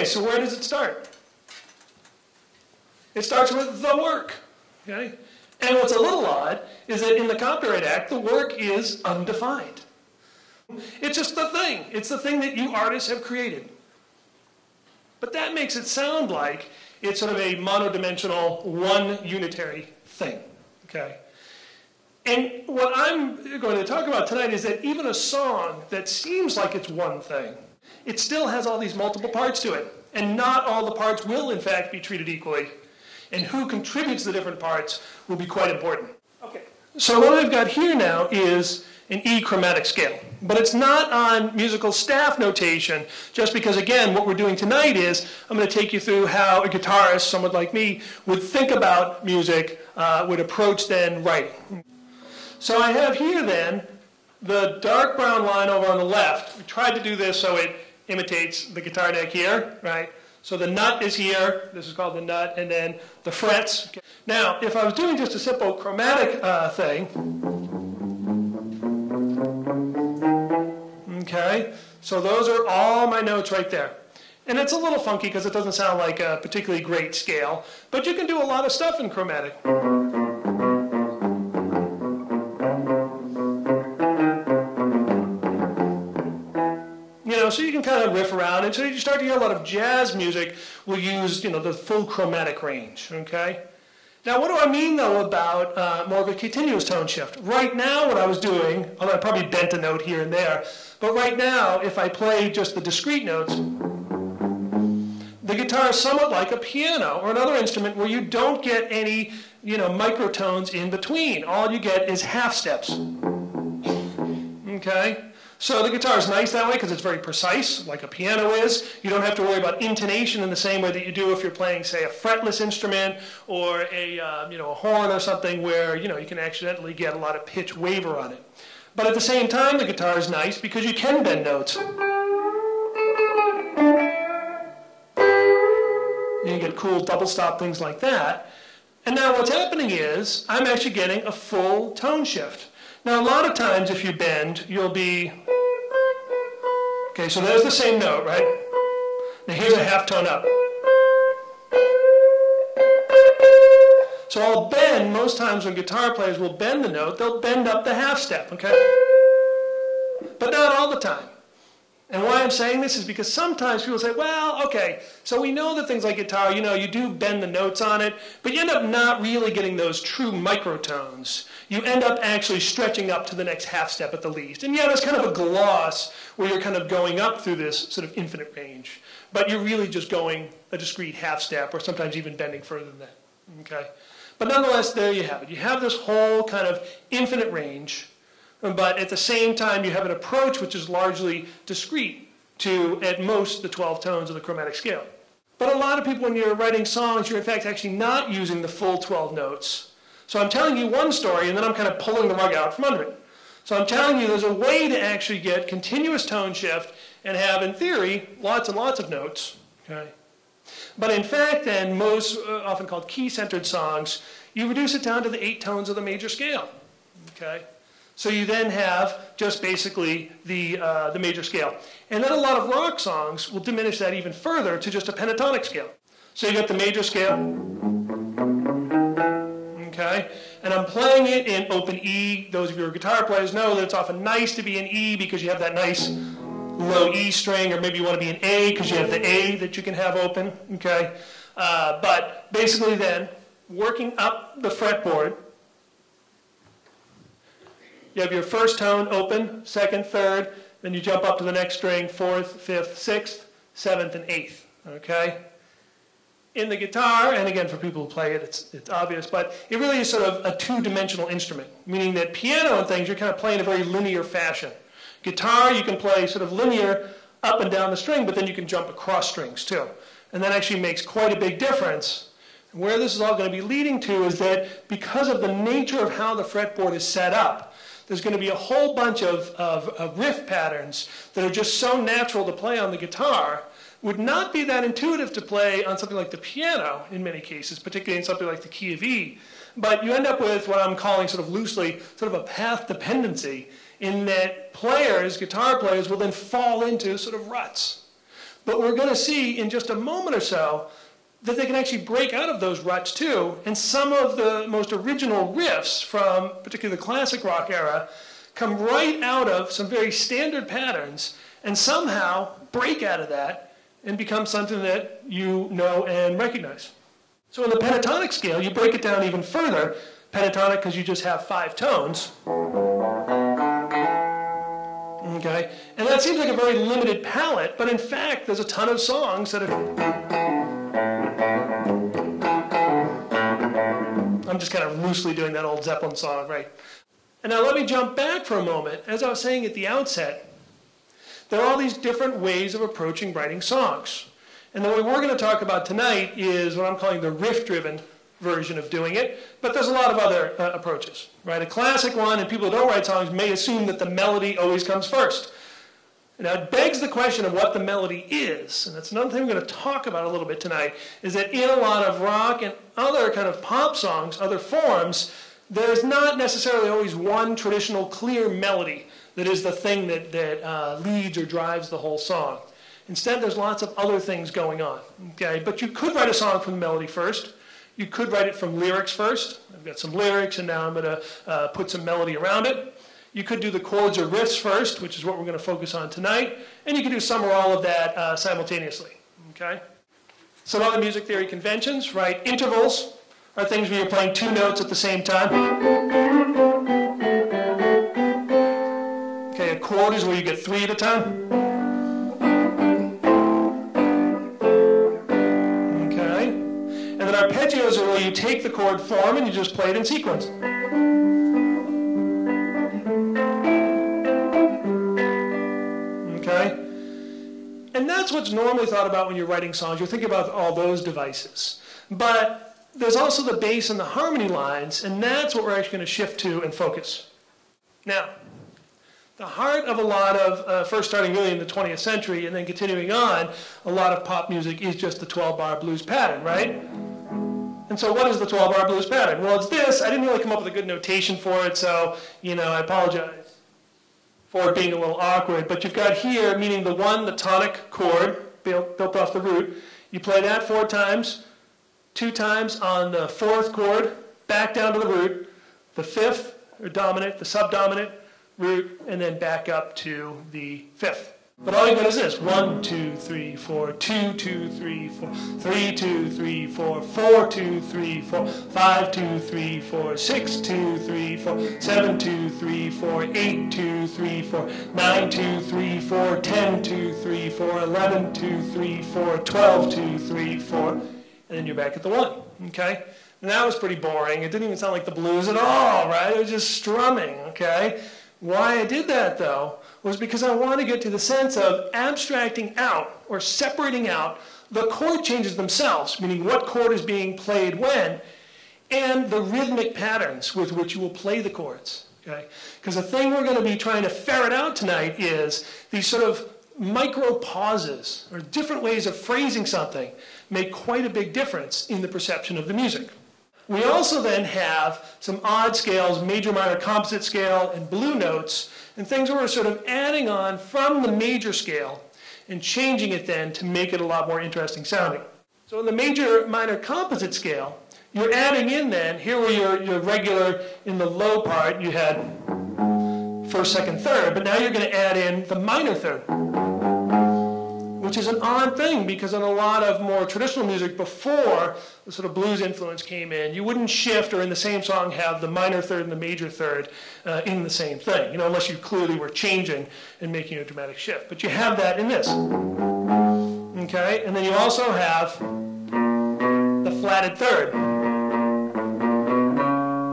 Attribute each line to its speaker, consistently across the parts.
Speaker 1: so where does it start? It starts with the work, okay? And what's a little odd is that in the Copyright Act, the work is undefined. It's just the thing. It's the thing that you artists have created. But that makes it sound like it's sort of a monodimensional, one unitary thing, okay? And what I'm going to talk about tonight is that even a song that seems like it's one thing, it still has all these multiple parts to it. And not all the parts will, in fact, be treated equally. And who contributes the different parts will be quite important. Okay. So what I've got here now is an E chromatic scale. But it's not on musical staff notation, just because, again, what we're doing tonight is I'm going to take you through how a guitarist, someone like me, would think about music, would approach then writing. So I have here then the dark brown line over on the left. We tried to do this so it imitates the guitar neck here, right? So the nut is here, this is called the nut, and then the frets. Okay. Now, if I was doing just a simple chromatic thing, okay, so those are all my notes right there. And it's a little funky because it doesn't sound like a particularly great scale, but you can do a lot of stuff in chromatic. So you can kind of riff around, and so you start to hear a lot of jazz music will use, the full chromatic range, okay? Now, what do I mean, though, about more of a continuous tone shift? Right now, what I was doing, although I probably bent a note here and there, but right now, if I play just the discrete notes, the guitar is somewhat like a piano or another instrument where you don't get any, microtones in between. All you get is half steps, okay? So the guitar is nice that way because it's very precise, like a piano is. You don't have to worry about intonation in the same way that you do if you're playing, say, a fretless instrument or a horn or something where, you can accidentally get a lot of pitch waver on it. But at the same time, the guitar is nice because you can bend notes. You get cool double stop, things like that. And now what's happening is I'm actually getting a full tone shift. Now, a lot of times if you bend, you'll be, okay, so there's the same note, right? Now here's a half tone up. So I'll bend, most times when guitar players will bend the note, they'll bend up the half step, okay? But not all the time. And why I'm saying this is because sometimes people say, well, okay, so we know that things like guitar, you do bend the notes on it, but you end up not really getting those true microtones. You end up actually stretching up to the next half step at the least. And yeah, there's kind of a gloss where you're kind of going up through this sort of infinite range, but you're really just going a discrete half step or sometimes even bending further than that, okay? But nonetheless, there you have it. You have this whole kind of infinite range, but at the same time, you have an approach which is largely discrete to, at most, the 12 tones of the chromatic scale. But a lot of people, when you're writing songs, you're in fact actually not using the full 12 notes. So I'm telling you one story, and then I'm kind of pulling the rug out from under it. So I'm telling you there's a way to actually get continuous tone shift and have, in theory, lots and lots of notes. Okay? But in fact, then, most often called key-centered songs, you reduce it down to the 8 tones of the major scale. Okay? So you then have just basically the major scale. And then a lot of rock songs will diminish that even further to just a pentatonic scale. So you got the major scale, okay? And I'm playing it in open E. Those of you who are guitar players know that it's often nice to be in E because you have that nice low E string, or maybe you want to be in A because you have the A that you can have open, okay? But basically then, working up the fretboard, you have your first tone open, second, third, then you jump up to the next string, fourth, fifth, sixth, seventh, and eighth, okay? In the guitar, and again for people who play it, it's obvious, but it really is sort of a two-dimensional instrument, meaning that piano and things, you're kind of playing in a very linear fashion. Guitar, you can play sort of linear up and down the string, but then you can jump across strings too. And that actually makes quite a big difference. And where this is all going to be leading to is that because of the nature of how the fretboard is set up, there's going to be a whole bunch of riff patterns that are just so natural to play on the guitar, would not be that intuitive to play on something like the piano in many cases, particularly in something like the key of E. But you end up with what I'm calling sort of loosely sort of a path dependency, in that players, guitar players, will then fall into sort of ruts. But we're going to see in just a moment or so that they can actually break out of those ruts too, and some of the most original riffs from particularly the classic rock era come right out of some very standard patterns and somehow break out of that and become something that you know and recognize. So in the pentatonic scale, you break it down even further. Pentatonic because you just have 5 tones. Okay? And that seems like a very limited palette, but in fact, there's a ton of songs that are... I'm just kind of loosely doing that old Zeppelin song, right? And now let me jump back for a moment. As I was saying at the outset, there are all these different ways of approaching writing songs. And the way we're going to talk about tonight is what I'm calling the riff-driven version of doing it, but there's a lot of other approaches, right? A classic one, and people who don't write songs may assume that the melody always comes first. Now, it begs the question of what the melody is, and that's another thing we're going to talk about a little bit tonight, is that in a lot of rock and other kind of pop songs, other forms, there's not necessarily always one traditional clear melody that is the thing that leads or drives the whole song. Instead, there's lots of other things going on, okay? But you could write a song from the melody first. You could write it from lyrics first. I've got some lyrics, and now I'm going to put some melody around it. You could do the chords or riffs first, which is what we're going to focus on tonight. And you can do some or all of that simultaneously, okay? Some other music theory conventions, right? Intervals are things where you're playing 2 notes at the same time. Okay, a chord is where you get 3 at a time. Okay? And then arpeggios are where you take the chord form and you just play it in sequence. And that's what's normally thought about when you're writing songs. You're thinking about all those devices. But there's also the bass and the harmony lines, and that's what we're actually going to shift to and focus. Now, the heart of a lot of, first starting really in the 20th century and then continuing on, a lot of pop music is just the 12-bar blues pattern, right? And so what is the 12-bar blues pattern? Well, it's this. I didn't really come up with a good notation for it, so, I apologize for it being a little awkward, but you've got here, meaning the 1, the tonic chord, built off the root. You play that 4 times, 2 times on the 4th chord, back down to the root, the 5th, or dominant, the subdominant, root, and then back up to the 5th. But all you've got is this: 1, 2, 3, 4, 2, 2, 3, 4, 3, 2, 3, 4, 4, 2, 3, 4, 5, 2, 3, 4, 6, 2, 3, 4, 7, 2, 3, 4, 8, 2, 3, 4, 9, 2, 3, 4, 10, 2, 3, 4, 11, 2, 3, 4, 12, 2, 3, 4, and then you're back at the 1, okay? And that was pretty boring. It didn't even sound like the blues at all, right? It was just strumming, okay? Why I did that, though, was because I want to get to the sense of abstracting out or separating out the chord changes themselves, meaning what chord is being played when, and the rhythmic patterns with which you will play the chords. Okay? Because the thing we're going to be trying to ferret out tonight is these sort of micro pauses or different ways of phrasing something make quite a big difference in the perception of the music. We also then have some odd scales, major, minor, composite scale, and blue notes, and things where we're sort of adding on from the major scale and changing it then to make it a lot more interesting sounding. So in the major, minor, composite scale, you're adding in then, here where you're regular in the low part, you had 1st, 2nd, 3rd, but now you're going to add in the minor 3rd. Which is an odd thing, because in a lot of more traditional music before the sort of blues influence came in, you wouldn't shift or in the same song have the minor 3rd and the major 3rd in the same thing, unless you clearly were changing and making a dramatic shift. But you have that in this. Okay? And then you also have the flatted 3rd.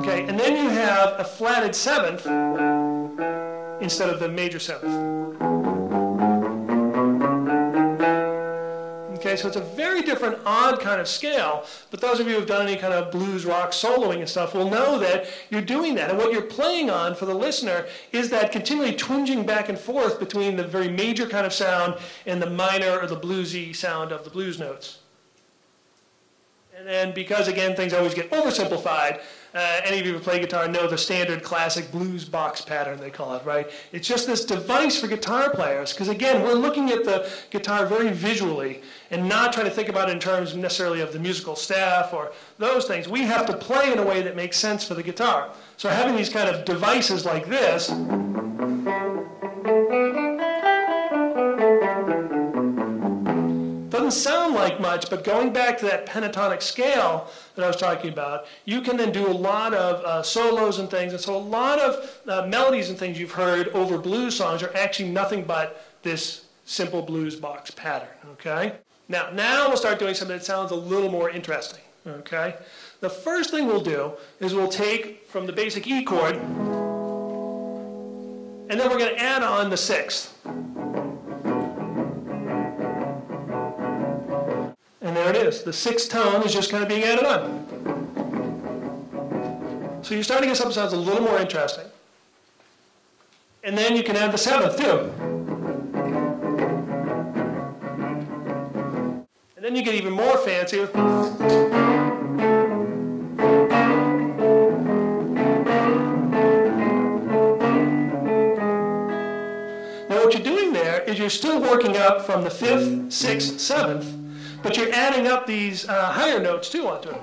Speaker 1: Okay? And then you have a flatted 7th instead of the major 7th. Okay, so it's a very different, odd kind of scale, but those of you who have done any kind of blues rock soloing and stuff will know that you're doing that. And what you're playing on for the listener is that continually twinging back and forth between the very major kind of sound and the minor or the bluesy sound of the blues notes. And then because, again, things always get oversimplified, any of you who play guitar know the standard classic blues box pattern, they call it, right? It's just this device for guitar players, because again, we're looking at the guitar very visually and not trying to think about it in terms necessarily of the musical staff or those things. We have to play in a way that makes sense for the guitar. So having these kind of devices like this, doesn't sound like much, but going back to that pentatonic scale that I was talking about, you can then do a lot of solos and things. And so a lot of melodies and things you've heard over blues songs are actually nothing but this simple blues box pattern, okay? Now we'll start doing something that sounds a little more interesting, okay? The first thing we'll do is we'll take from the basic E chord, and then we're going to add on the sixth. And there it is. The sixth tone is just kind of being added on. So you're starting to get something that sounds a little more interesting. And then you can add the seventh too. And then you get even more fancy. Now what you're doing there is you're still working up from the fifth, sixth, seventh, but you're adding up these higher notes too onto it.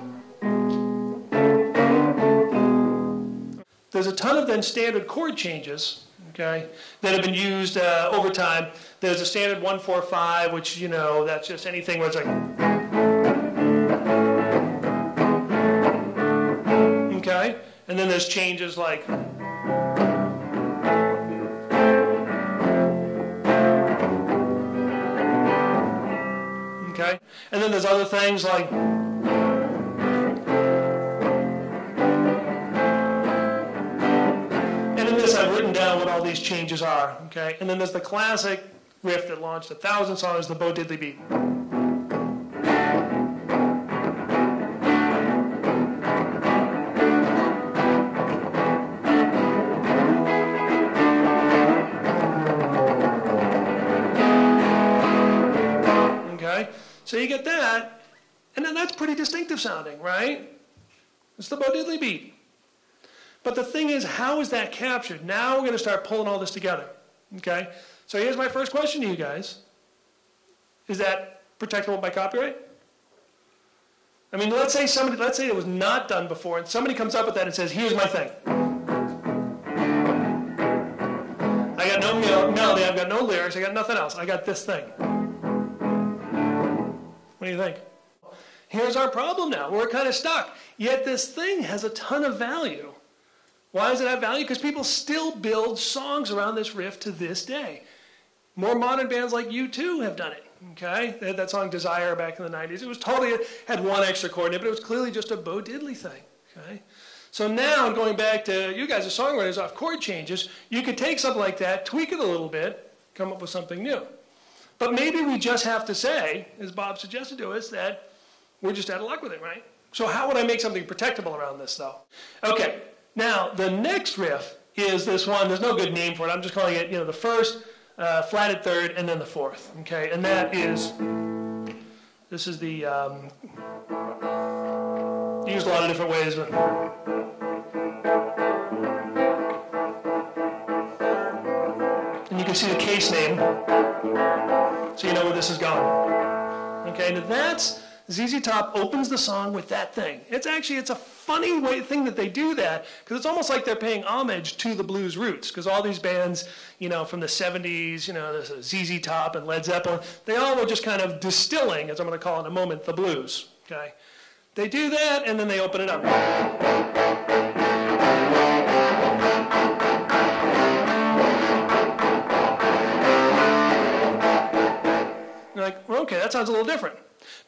Speaker 1: There's a ton of then standard chord changes, okay, that have been used over time. There's a standard 1-4-5, which, you know, that's just anything where it's like, okay, and then there's changes like, okay, and then there's other things like, and in this I've written down what all these changes are, okay, and then there's the classic riff that launched 1,000 songs, the Bo Diddley beat. So you get that, and then that's pretty distinctive sounding, right? It's the Bo Diddley beat. But the thing is, how is that captured? Now we're going to start pulling all this together, okay? So here's my first question to you guys. Is that protectable by copyright? I mean, let's say it was not done before, and somebody comes up with that and says, here's my thing. I got no melody, I've got no lyrics, I got nothing else. I got this thing. What do you think? Here's our problem now. We're kind of stuck. Yet this thing has a ton of value. Why does it have value? Because people still build songs around this riff to this day. More modern bands like U2 have done it. Okay? They had that song Desire back in the 90s. It was totally, had one extra chord in it, but it was clearly just a Bo Diddley thing. Okay? So now, going back to you guys as songwriters off Chord Changes, you could take something like that, tweak it a little bit, come up with something new. But maybe we just have to say, as Bob suggested to us, that we're just out of luck with it, right? So how would I make something protectable around this, though? Okay, now the next riff is this one. There's no good name for it. I'm just calling it, you know, the first, flatted third, and then the fourth. Okay, and that is, this is the, used a lot of different ways, but. And you can see the case name, so you know where this is going. Okay, now that's, ZZ Top opens the song with that thing. It's a funny thing that they do that, because it's almost like they're paying homage to the blues roots, because all these bands, you know, from the 70s, you know, ZZ Top and Led Zeppelin, they all were just kind of distilling, as I'm going to call in a moment, the blues. Okay, they do that, and then they open it up. You're like, well, okay, that sounds a little different.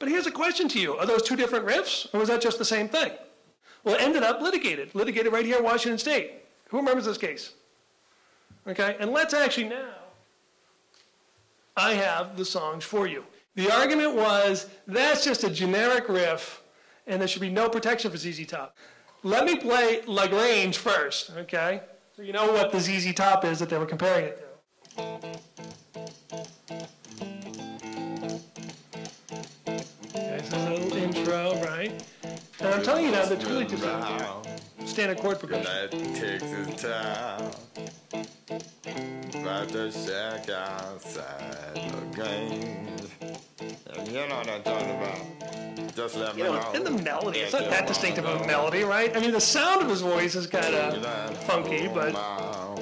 Speaker 1: But here's a question to you. Are those two different riffs, or was that just the same thing? Well, it ended up litigated right here in Washington State. Who remembers this case? Okay, and let's actually now, I have the songs for you. The argument was, that's just a generic riff, and there should be no protection for ZZ Top. Let me play Lagrange first, okay? So you know what the ZZ Top is that they were comparing it to. Okay, so a little intro, right? And I'm telling you now, that's really just out here. standard chord progression.
Speaker 2: That takes its time. About to check outside the games. You know what I'm talking about. Just let me know.
Speaker 1: And the melody, it's not that distinctive of a melody, right? I mean, the sound of his voice is kind of funky, but I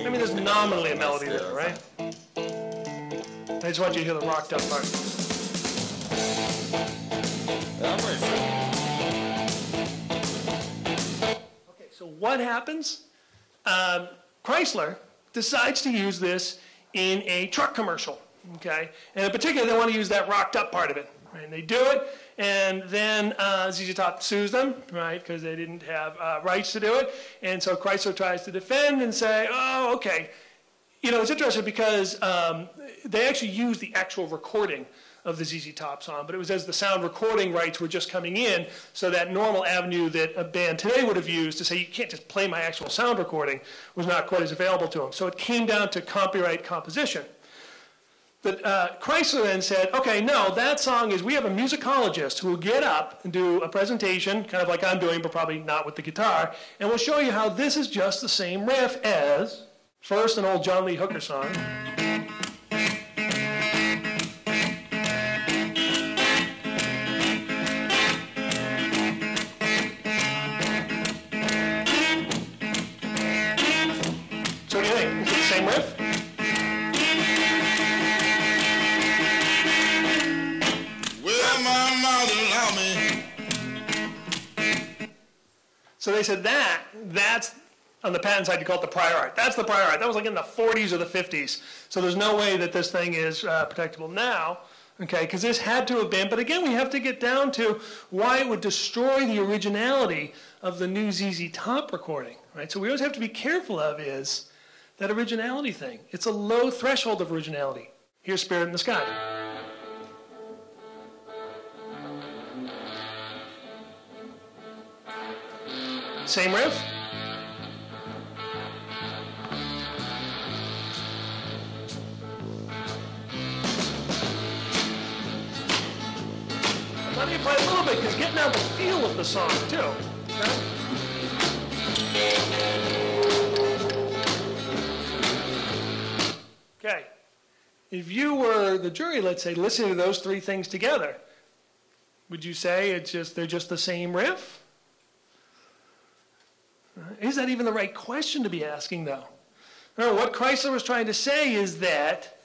Speaker 1: mean, there's nominally a melody there, right? I just want you to hear the rocked up part. Okay, so what happens? Chrysler decides to use this in a truck commercial, okay? And in particular, they want to use that rocked up part of it, right? And they do it, and then ZZ Top sues them, right? Because they didn't have rights to do it. And so Chrysler tries to defend and say, oh, okay. You know, it's interesting because they actually used the actual recording of the ZZ Top song, but it was as the sound recording rights were just coming in, so that normal avenue that a band today would have used to say, you can't just play my actual sound recording, was not quite as available to them. So it came down to copyright composition. But Chrysler then said, okay, no, that song is, we have a musicologist who will get up and do a presentation, kind of like I'm doing, but probably not with the guitar, and we'll show you how this is just the same riff as, first, an old John Lee Hooker song. So what do you think? Is it the same riff? So they said that's on the patent side, you call it the prior art. That's the prior art. That was like in the 40s or the 50s. So there's no way that this thing is protectable now, okay, because this had to have been. But again, we have to get down to why it would destroy the originality of the new ZZ Top recording, right? So we always have to be careful of is that originality thing. It's a low threshold of originality. Here's Spirit in the Sky. Same riff. Let me play a little bit, because getting out the feel of the song, too. Okay? Okay. If you were the jury, let's say, listening to those three things together, would you say they're just the same riff? Is that even the right question to be asking, though? No, what Chrysler was trying to say is that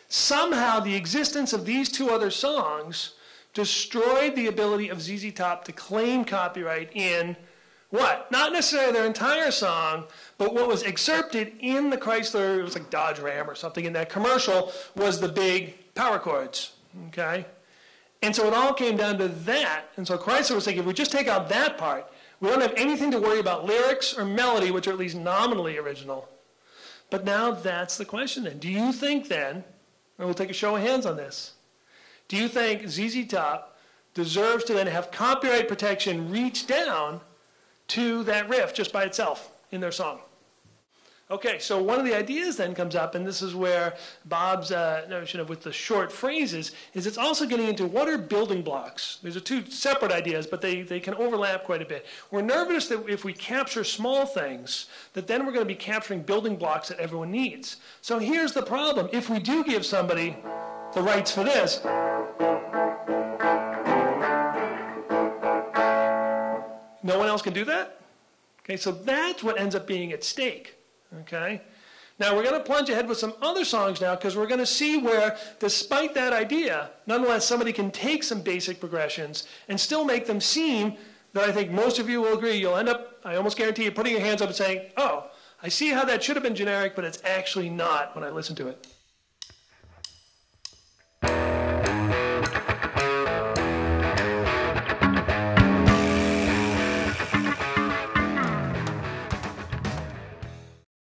Speaker 1: somehow the existence of these two other songs destroyed the ability of ZZ Top to claim copyright in what? Not necessarily their entire song, but what was excerpted in the Chrysler, it was like Dodge Ram or something in that commercial, was the big power chords, okay? And so it all came down to that. And so Chrysler was thinking, if we just take out that part, we don't have anything to worry about lyrics or melody, which are at least nominally original. But now that's the question then. Do you think then, and we'll take a show of hands on this, do you think ZZ Top deserves to then have copyright protection reach down to that riff just by itself in their song? Okay, so one of the ideas then comes up, and this is where Bob's notion of with the short phrases is it's also getting into what are building blocks. These are two separate ideas, but they can overlap quite a bit. We're nervous that if we capture small things, that then we're going to be capturing building blocks that everyone needs. So here's the problem. If we do give somebody the rights for this, no one else can do that? Okay, so that's what ends up being at stake. Okay? Now we're going to plunge ahead with some other songs now because we're going to see where, despite that idea, nonetheless somebody can take some basic progressions and still make them seem that I think most of you will agree. You'll end up, I almost guarantee you, putting your hands up and saying, oh, I see how that should have been generic, but it's actually not when I listen to it.